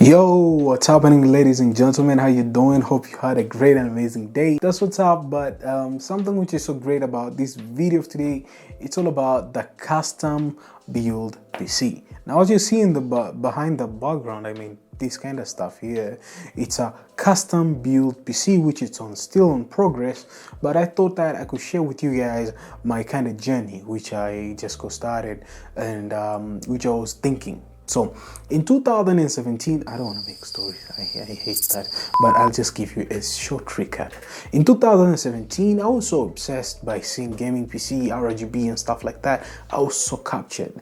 Yo, what's happening, ladies and gentlemen? How you doing? Hope you had a great and amazing day. That's what's up. But something which is so great about this video of today, it's all about the custom build PC. Now, as you see in the behind the background, I mean, this kind of stuff here, it's a custom build PC which is still on progress, but I thought that I could share with you guys my kind of journey which I just got started and which I was thinking. So in 2017, I don't want to make stories, I hate that, but I'll just give you a short recap. In 2017, I was so obsessed by seeing gaming PC, RGB and stuff like that. I was so captured.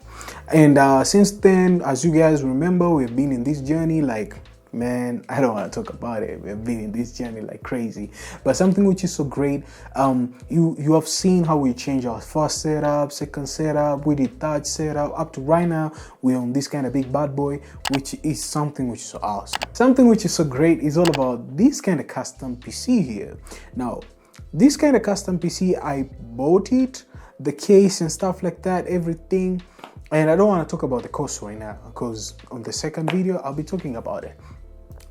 And since then, as you guys remember, we've been in this journey like, man, I don't want to talk about it. We've been in this journey like crazy. But something which is so great, you have seen how we change our first setup, second setup, we did third setup, up to right now we're on this kind of big bad boy, which is something which is so awesome. Something which is so great is all about this kind of custom PC here. Now, this kind of custom PC, I bought it, the case and stuff like that, everything. And I don't want to talk about the cost right now because on the second video I'll be talking about it.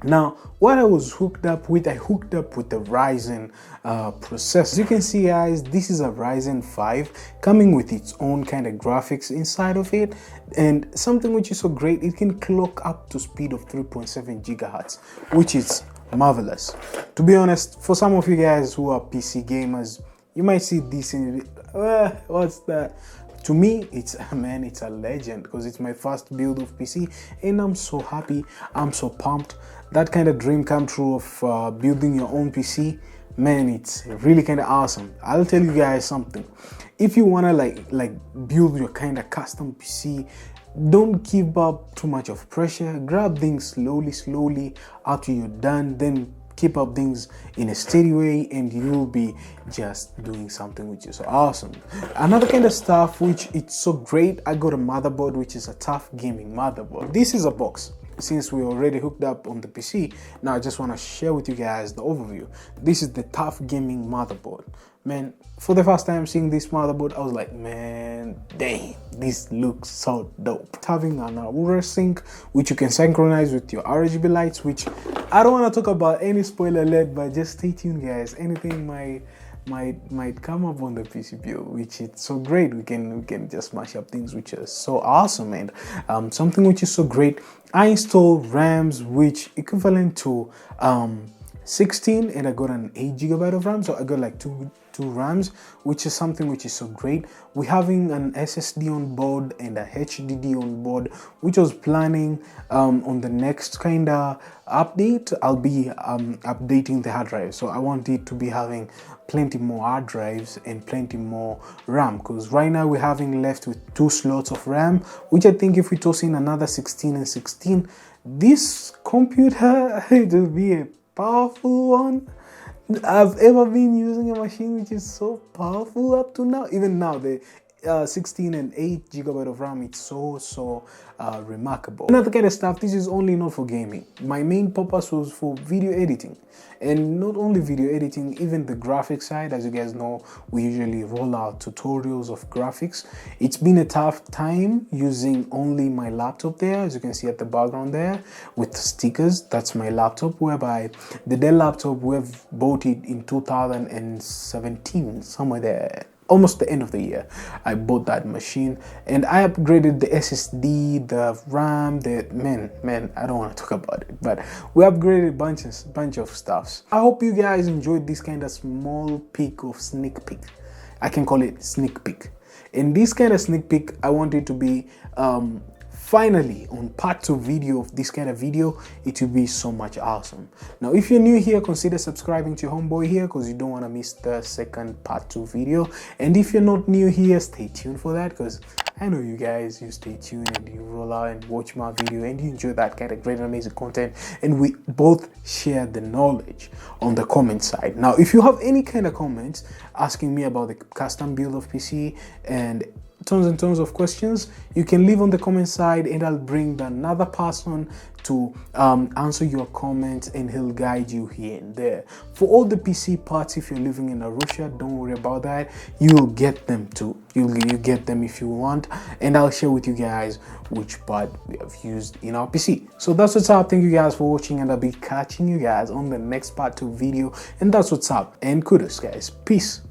Now, what I was hooked up with, I hooked up with the Ryzen processor. As you can see, guys, this is a Ryzen 5 coming with its own kind of graphics inside of it, and something which is so great, it can clock up to speed of 3.7 gigahertz, which is marvelous. To be honest, for some of you guys who are PC gamers, you might see this in what's that? To me, it's a legend because it's my first build of PC and I'm so happy, I'm so pumped. That kind of dream come true of building your own PC, man, it's really kind of awesome. I'll tell you guys something. If you want to like build your kind of custom PC, don't give up too much of pressure. Grab things slowly after you're done, then keep up things in a steady way and you'll be just doing something which is awesome. Another kind of stuff which it's so great, I got a motherboard which is a tough gaming motherboard. This is a box. Since we already hooked up on the PC, now I just want to share with you guys the overview. This is the tough gaming motherboard. Man, for the first time seeing this motherboard, I was like, man, dang, this looks so dope. Having an Aura sync, which you can synchronize with your RGB lights, which I don't want to talk about any spoiler alert, but just stay tuned, guys. Anything might come up on the PC build, which is so great. We can just mash up things which are so awesome. And something which is so great, I installed RAMs which equivalent to 16, and I got an 8 GB of RAM, so I got like two RAMs, which is something which is so great. We're having an SSD on board and a HDD on board, which I was planning on the next kind of update. I'll be updating the hard drive, so I want it to be having plenty more hard drives and plenty more RAM, because right now we're having left with 2 slots of RAM, which I think if we toss in another 16 and 16, this computer it will be a powerful one I've ever been using. A machine which is so powerful up to now. Even now, the 16 and 8 GB of RAM, it's so remarkable. Another kind of stuff, this is only not for gaming. My main purpose was for video editing, and not only video editing, even the graphics side. As you guys know, we usually roll out tutorials of graphics. It's been a tough time using only my laptop there, as you can see at the background there with stickers. That's my laptop, whereby the Dell laptop, we've bought it in 2017, somewhere there, almost the end of the year. I bought that machine and I upgraded the SSD, the RAM, the man, I don't want to talk about it, but we upgraded bunch of stuffs. I hope you guys enjoyed this kind of small peek of sneak peek. I can call it sneak peek. In this kind of sneak peek, I want it to be finally on part 2 video of this kind of video. It will be so much awesome. Now, if you're new here, consider subscribing to your homeboy here, because you don't want to miss the second part 2 video. And if you're not new here, stay tuned for that, because I know you guys, you stay tuned and you roll out and watch my video and you enjoy that kind of great and amazing content, and we both share the knowledge on the comment side. Now, if you have any kind of comments asking me about the custom build of PC and tons and tons of questions, you can leave on the comment side, and I'll bring another person to answer your comments, and he'll guide you here and there. For all the PC parts, if you're living in Russia, don't worry about that. You'll get them too. You get them if you want, and I'll share with you guys which part we have used in our PC. So that's what's up. Thank you guys for watching, and I'll be catching you guys on the next part 2 video. And that's what's up, and kudos guys. Peace.